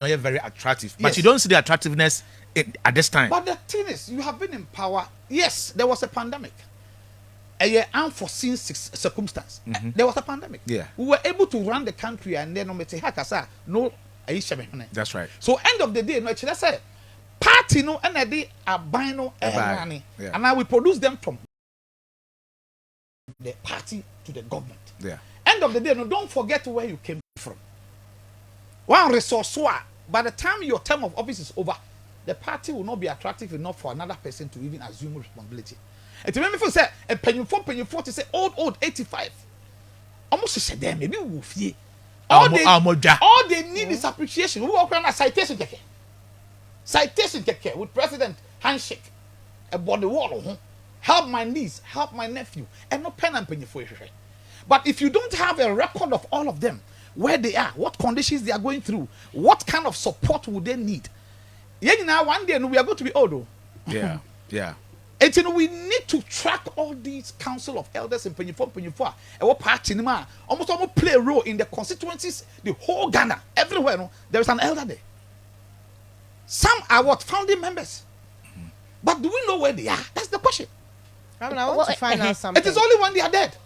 very attractive, but you don't see the attractiveness at this time. But the thing is, you have been in power. Yes, there was a pandemic, a unforeseen circumstance. There was a pandemic. Yeah, we were able to run the country, and then no. That's right. So end of the day, no, let's say party no, and they are buying no money, and now we produce them from the party to the government. Yeah. End of the day, no, don't forget where you came from. One resource, by the time your term of office is over, the party will not be attractive enough for another person to even assume responsibility. And to make me feel say a penny for to say old 85. Almost said them maybe woofy. All they need is appreciation. We walk around a citation keke. Citation keke with president handshake about the wall. Help my niece, help my nephew, and no pen and penny for you. But if you don't have a record of all of them, where they are, what conditions they are going through, what kind of support would they need? Now one day we are going to be old. Yeah, yeah. And you know, we need to track all these council of elders in Penifo, and what party almost play a role in the constituencies, the whole Ghana, everywhere. No, there is an elder there. Some are what founding members, but do we know where they are? That's the question. I want to find out something. It is only when they are dead.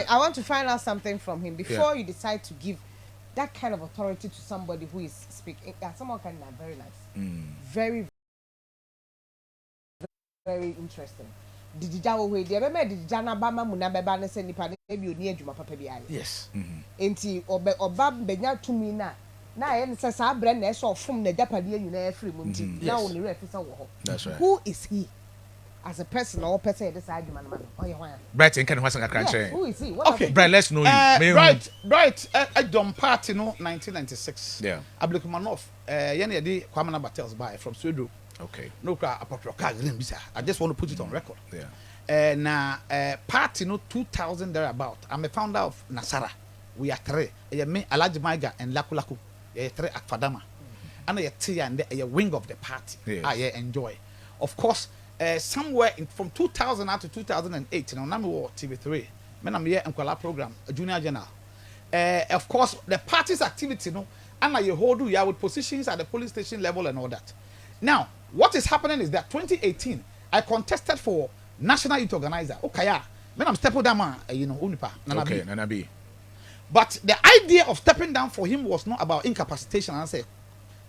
I want to find out something from him before you decide to give that kind of authority to somebody who is speaking. Someone can very nice, very. Very interesting. Yes. Enti oba benya tumi na yen se sa bre na so fom na japade nyina free mu nti na wo ne refisa wo ho. That's right. Who is he as a person or person this adwuma na Bright and can wasan akranche. Who is he? Okay, Bright, let's know you. Bright a Dom party no 1996. Yeah. Abdulkumanov yen dey Kwame Nabatels by from Sweden. Okay. No cry I just want to put it on record. Yeah. Now party no 2000 thereabout. I'm a founder of Nasara. We are three. Me Alaji Maiga and Lakulaku. Three at Fadama. And a tea and a wing of the party. Yes. I enjoy. Of course, somewhere from 2000 to 2008, you know, I'm TV3. Men I'm here and program, a junior general. Of course, the party's activity, you know, and you hold with positions at the police station level and all that. Now, what is happening is that 2018, I contested for National Youth Organizer. Okay, when I'm stepping down, Unipa, Nanabi. But the idea of stepping down for him was not about incapacitation and say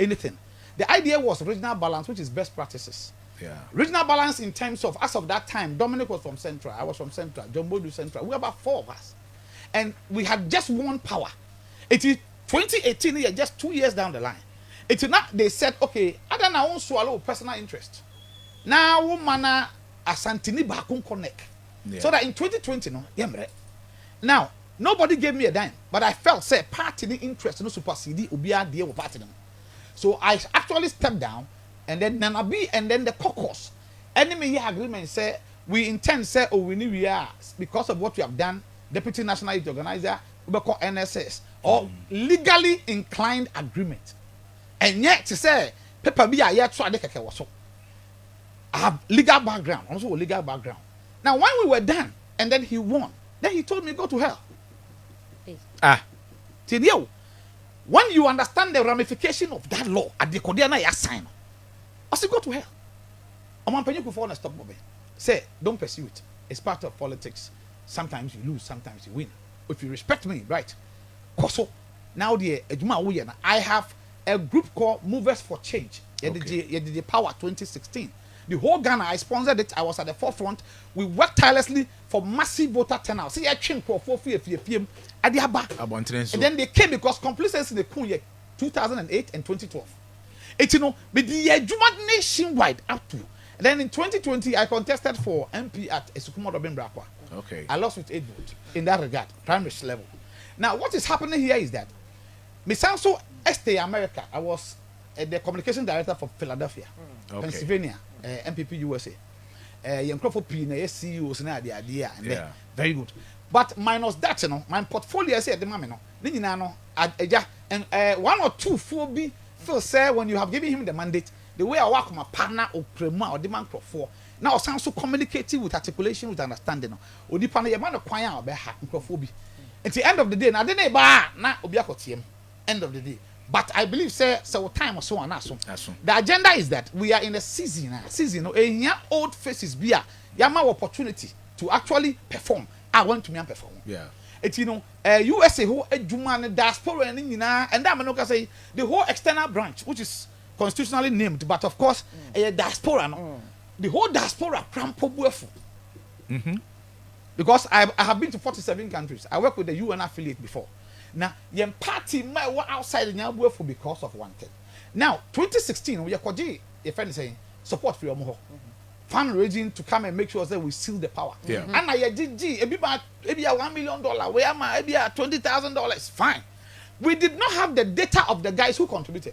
anything. The idea was regional balance, which is best practices. Yeah. Regional balance in terms of, as of that time, Dominic was from Central, I was from Central, John Bodu Central. We were about 4 of us. And we had just one power. It is 2018, just 2 years down the line. It's not, they said, okay, I don't want to swallow personal interest. Now, woman, Asantini Bakun connect. So that in 2020, no, now, nobody gave me a dime, but I felt, say, party interest, no supersede, ubia deal with party. So I actually stepped down, and then Nanabi, and then the caucus. Enemy agreement say, we intend, say, oh, we are, because of what we have done, Deputy National Youth Organizer, we call NSS, or legally inclined agreement. And yet to say paper be a yet try to was so. I have legal background, also a legal background. Now when we were done and then he won, then he told me go to hell. Till you when you understand the ramification of that law at the Kodiana ya sign, I say go to hell. I'm on penny for stop moving. Say don't pursue it. It's part of politics. Sometimes you lose, sometimes you win. If you respect me, right? Koso. Now I have a group called Movers for Change. The Power 2016. The whole Ghana, I sponsored it. I was at the forefront. We worked tirelessly for massive voter turnout. See, I changed for 4 PM at the Abba. And then they came because complacency in the Kunya 2008 and 2012. It's but the nationwide up to. And then in 2020, I contested for MP at Esukuma Robin Brakwa. Okay. I lost with 8 votes in that regard, primary level. Now, what is happening here is that Misanso Este America, I was the communication director for Philadelphia, Pennsylvania, MPP USA. For P, CEOs and the idea, and very good. But minus that, my portfolio I said the mamma, and 1 or 2 4B Phil say when you have given him the mandate, the way I work with my partner or crema or demand for now sounds so communicative with articulation with understanding. Or the panel, your man of choir or beha microphobia. At the end of the day, now then, na obiakotiem. End of the day. But I believe say time or so on the agenda is that we are in a season old faces be a yama opportunity to actually perform. I want to perform. Yeah. It's USA who Juman diaspora and that say the whole external branch, which is constitutionally named, but of course a diaspora the whole diaspora crampo buefu. Because I have been to 47 countries. I work with the UN affiliate before. Now, your party might work outside the Nyabuefu because of one thing. Now, 2016, we are your friend saying support for your moho. Fundraising to come and make sure that we seal the power. Yeah. And I did maybe $1 million, where am I? Maybe $20,000. Fine. We did not have the data of the guys who contributed.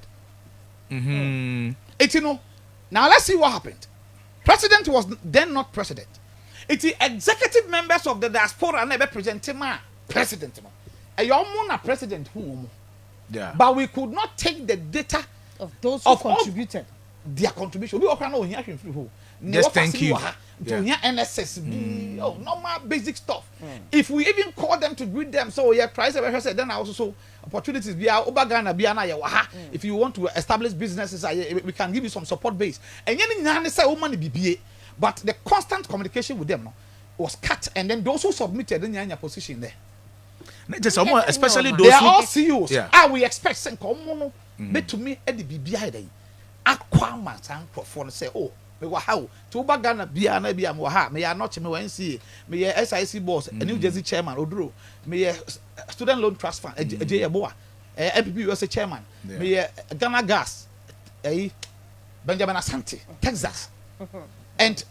It's now let's see what happened. President was then not president. It's the executive members of the diaspora never presented my president. A president who. Yeah. But we could not take the data of those who contributed. Their contribution. We all know here who. Just thank you. To hear NSS, normal basic stuff. If we even call them to greet them, so yeah, price then I also so opportunities be our Ghana be waha. If you want to establish businesses, we can give you some support base. And you say money BBA, but the constant communication with them was cut, and then those who submitted in your position there. Just especially those they are who all CEOs. Yeah. We expect send come but to me at the BBI then. Aquaman sang for say me wa how to Ghana bia na bia mo ha me ya not me wan see me ya SIC boss New Jersey chairman Oduro me ya student loan trust fund Ejeboa MPP USA chairman me ya Ghana Gas Benjamin Asante Texas and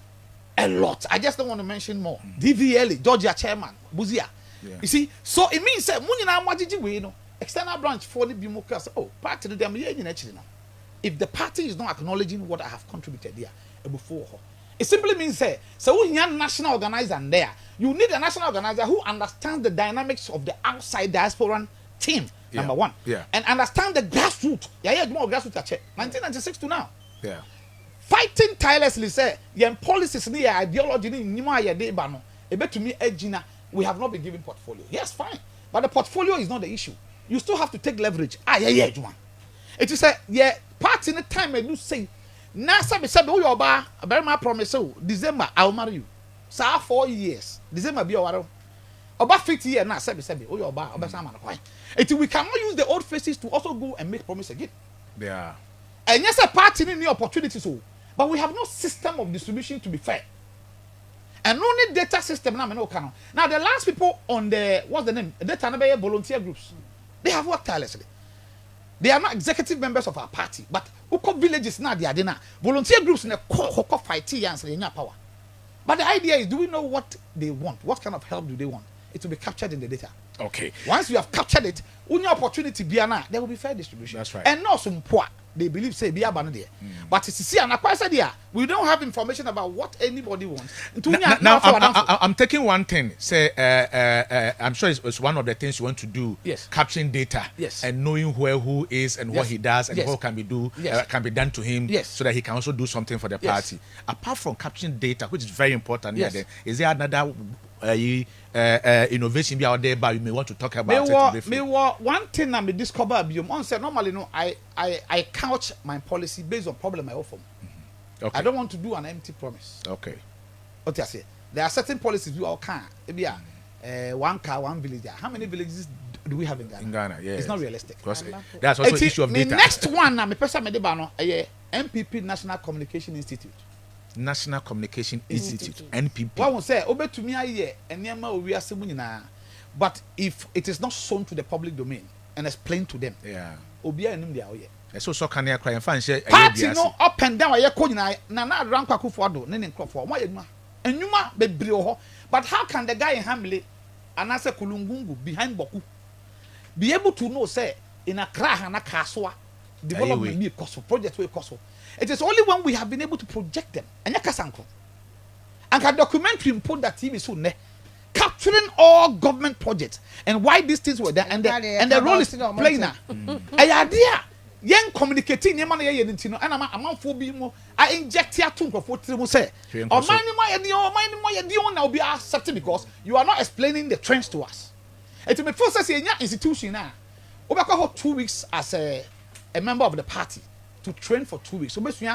a lot. I just don't want to mention more. DVLA Georgia chairman Buzia. You see, so it means that money na majiji we external branch for the Bimokas party to them actually now. If the party is not acknowledging what I have contributed there before, it simply means so we have national organizer there. You need a national organizer who understands the dynamics of the outside diaspora team. Number one, and understand the grassroots. More grassroots. 1996 to now. Yeah. Fighting tirelessly say your policies near ideology ni nyima ya de ba no ebe to me ejina we have not been given portfolio. Yes, fine, but the portfolio is not the issue. You still have to take leverage. Juma. It is a part in the time and you say na sabe we oba very my promise December I'll marry you. Sa 4 years. December be owaro. About 50 years now sabe we oba sama na kwai. We cannot use the old faces to also go and make promise again. Yeah. And yes, a party in the opportunities but we have no system of distribution to be fair. And only data system now. Now the last people on the what's the name? Data volunteer groups. They have worked tirelessly. They are not executive members of our party, but Uko villages now they are there. Volunteer groups in the core fight and power. But the idea is, do we know what they want? What kind of help do they want? It will be captured in the data. Okay. Once you have captured it, only opportunity be there will be fair distribution. That's right. And not some poor. They believe say be abandoned there. But it's see and there we don't have information about what anybody wants. Now I'm taking one thing. Say I'm sure it's one of the things you want to do. Yes. Capturing data. Yes. And knowing where who is and what he does and what can be done to him. Yes. So that he can also do something for the party. Apart from capturing data, which is very important. Yes. Is there another innovation be out there, but you may want to talk about it. One thing I may discover normally I couch my policy based on problem I offer. Okay. I don't want to do an empty promise. Okay. What I say, there are certain policies you all can. Maybe one car, one village. How many villages do we have in Ghana? In Ghana, yeah. It's not realistic. Because that's also an issue of data. The next one, I'm a person MPP National Communication Institute. National Communication Institute, NPP. What will say, Obe to me, we are but if it is not shown to the public domain and explained to them, Obia and India, so can you cry and find party no up and down, I call you na rank for Nen Crawford, and you might be brio. But how can the guy in Hamley and answer Kulungungu behind Boku be able to know, say, in a Krahana Kaswa, development be cost project will cost. It is only when we have been able to project them. And a documentary put that TV soon capturing all government projects and why these things were there and the role is playing now. An idea. Young communicating your money and I'm a for being more. I inject here to for say or minding now be accepted because you are not explaining the trends to us. It will be first as an institution now. Over 2 weeks as a a member of the party to train for 2 weeks. So basically,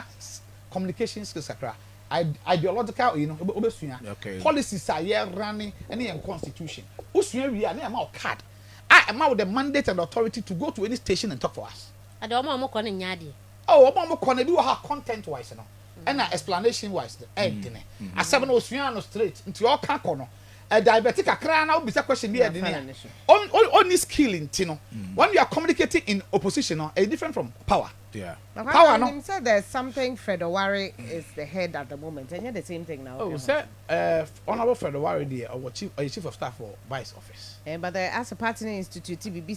communication skills, ideological, okay. Policies are here running any constitution. We are near card. I am out with the mandate and authority to go to any station and talk for us. I don't want more calling Yadi. Oh, I'm going to do her content wise, and explanation wise. I 7 Oceano straight into your corner. A diabetic Accra now be a question here. Only skill in Tino. When you are communicating in opposition, is different from power. Yeah. Power, no. Said there's something Fredowari is the head at the moment, and you're the same thing now. Oh, sir, Honorable Fredowari, the chief of staff for Vice Office. But as a partner institute, TBB,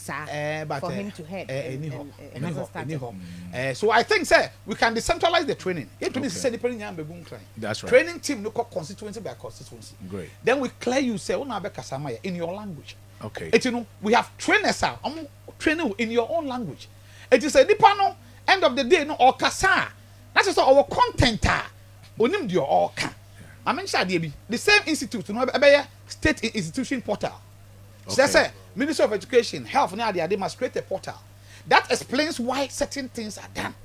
for him to head. So I think, sir, we can decentralize the training. That's right. Training team look constituency by constituency. Great. Then we clear you say, in your language. Okay. We have trainers out. Training in your own language. It is a dipano. End of the day, no or kasa. That's just our content. Onim dio or ka. I mentioned the same institute, no state institution portal. So that's it. Ministry of Education, Health, now they must create a portal that explains why certain things are done.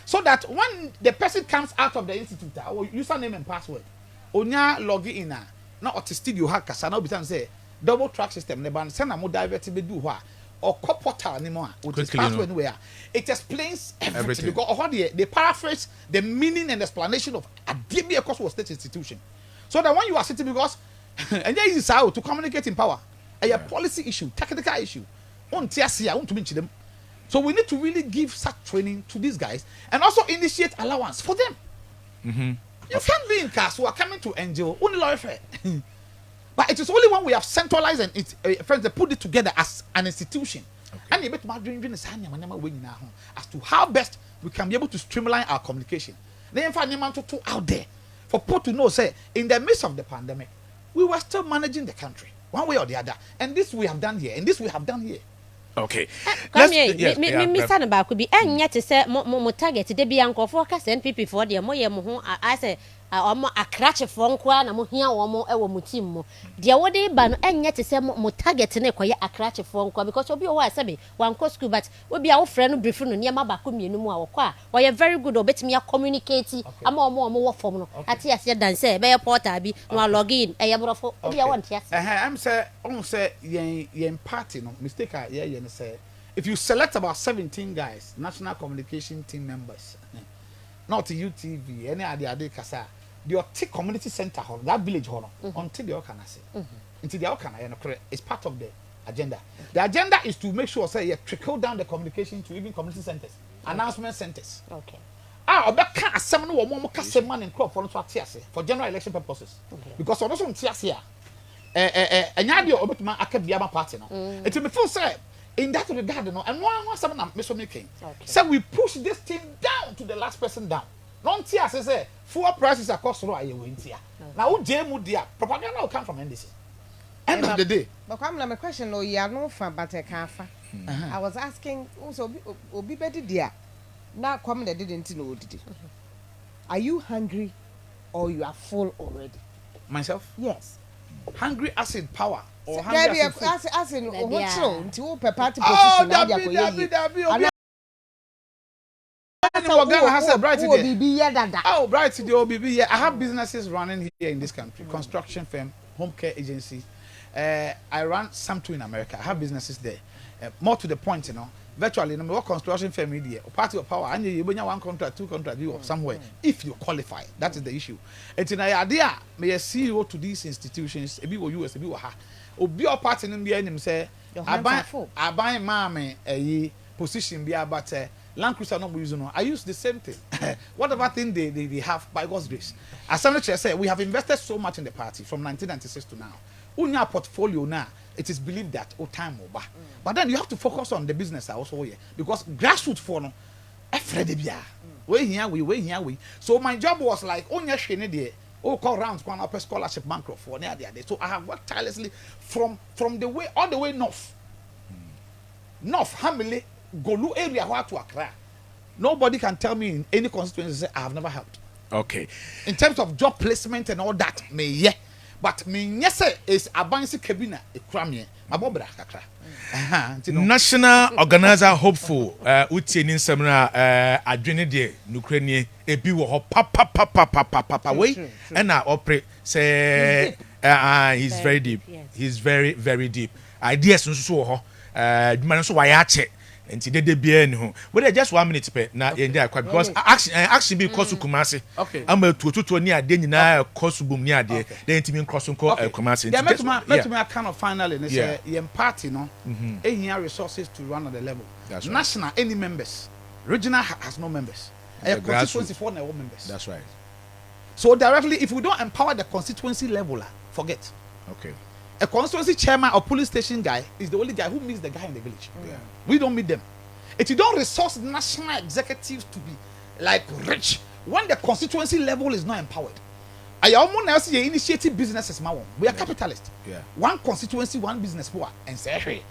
So that when the person comes out of the institute, or username and password, onya log in now at studio hack kasa now be say double track system. Neban send a more divert be do what. Or portal anymore, which is password where it explains everything. Because they paraphrase the meaning and explanation of a DBA course was state institution. So that when you are sitting, because and there is how to communicate in power, a policy issue, technical issue, so we need to really give such training to these guys and also initiate allowance for them. You can't be in cars who are coming to NGO only lawyer. But it is only when we have centralized and friends, they put it together as an institution. And you better as to how best we can be able to streamline our communication. Then find out there for people to know, say, in the midst of the pandemic, we were still managing the country one way or the other. And this we have done here, and this we have done here. Okay. Me son about could be and yet to say more target to be uncle for NPP for the more I say a crash phone quan and here or more mutimo. The other day ban and yet to say more target in a crash phone call because you'll be a sabi one course school, but we'll be our friend briefing near my bakumi no more. Why you're very good or bet me a communicating. I'm more formal. At yes, you done say, Bay Porter be no log in. I am for one yes. I'm say yen party no mistake. Say if you select about 17 guys, national communication team members, not UTV, any other kasa, the community center hall, that village hall, until the Okana say, until the Okana, it's part of the agenda. The agenda is to make sure say you trickle down the communication to even community centers, announcement centers. Okay. Obeka asem no wo mo kase man in crop for general election purposes. Because also on tiase anya de obetuma akabia ma party no. It me feel say in that regard no and one some na me so making. So we push this thing down to the last person down. Non tiase say fuel prices across no aye we ntia. Na wo jemu dia propaganda will come from NDC. End of the day. But my question no you are no fan but can fa. I was asking also obi better dia. Now come they didn't know did it. Are you hungry or you are full already? Myself? Yes. Hungry as in power or hungry as in what to party position now oh, bright the OBB. I have businesses running here in this country, construction firm, home care agency. I run some too in America. I have businesses there. More to the point, virtually, no more construction firm media, party of power, and you bring one contract, 2 contract, you somewhere, if you qualify. That is the issue. It's an idea, may a CEO to these institutions, a bit US, a bit or be a party in the end, say, I buy mammy a position, be about Land Cruiser, no using. I use the same thing. Whatever thing they have, by God's grace. As Senator said, we have invested so much in the party from 1996 to now. On your portfolio now, it is believed that time over. But then you have to focus on the business also here because grassroots for no, we here. So my job was like on your shiny day. Call rounds one upper scholarship bankrupt for near the other. So I have worked tirelessly from the way all the way north. North Hamile, Golu area where to Accra. Nobody can tell me in any constituency I have never helped. Okay. In terms of job placement and all that, me yeah. But me yes is abansi kabina e kramye mabobra kakra national organizer hopeful utie ni nsɛm na adwene de nukranie ebi wo ho papa wei ɛna opre say he's very deep. He's very, very deep. Ideas nso so ho adwuma nso wa ya che nti dede bia ni ho we just 1 minute pe na yende akwa because action be cost Kumasi am atututu ni ade nyina cost bum ni ade then ntimi cross nko Kumasi yeah metuma kind of finally ne say yem party no ehia resources to run at the level national any members regional has no members constituency for no members. That's right. So directly if we don't empower the constituency level forget. Okay. A constituency chairman or police station guy is the only guy who meets the guy in the village. Yeah. We don't meet them. If you don't resource national executives to be like rich, when the constituency level is not empowered, I almost now see initiative businesses. We are capitalists. Yeah. One constituency, one business poor. And say, hey,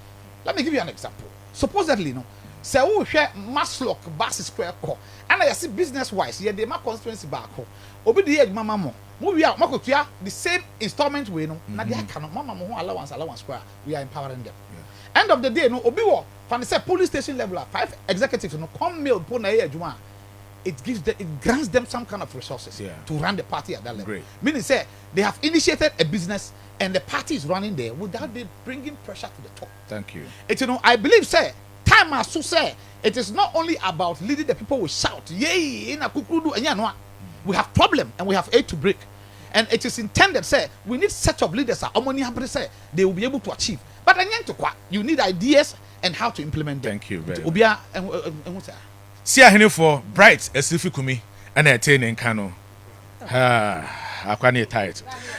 let me give you an example. Supposedly, say we share Maslock bus square core, and I see business wise, yeah, they make constituency back home. Obi the mama mo. We are the same installment way no na they cannot mama mo allowance square we are empowering them. End of the day no obi wo from say police station level 5 executives no come mail po na adwuma it grants them some kind of resources to run the party at that level. Great. Meaning say they have initiated a business and the party is running there without they bringing pressure to the top. Thank you. It I believe say time has to say it is not only about leading the people will shout yay in a kukudu and we have problem and we have aid to break. And it is intended, say, we need set of leaders say they will be able to achieve. But you need ideas and how to implement them. Thank you very much. See a for bright Essilfie Kumi and a 10 in Kano. Aquani tight.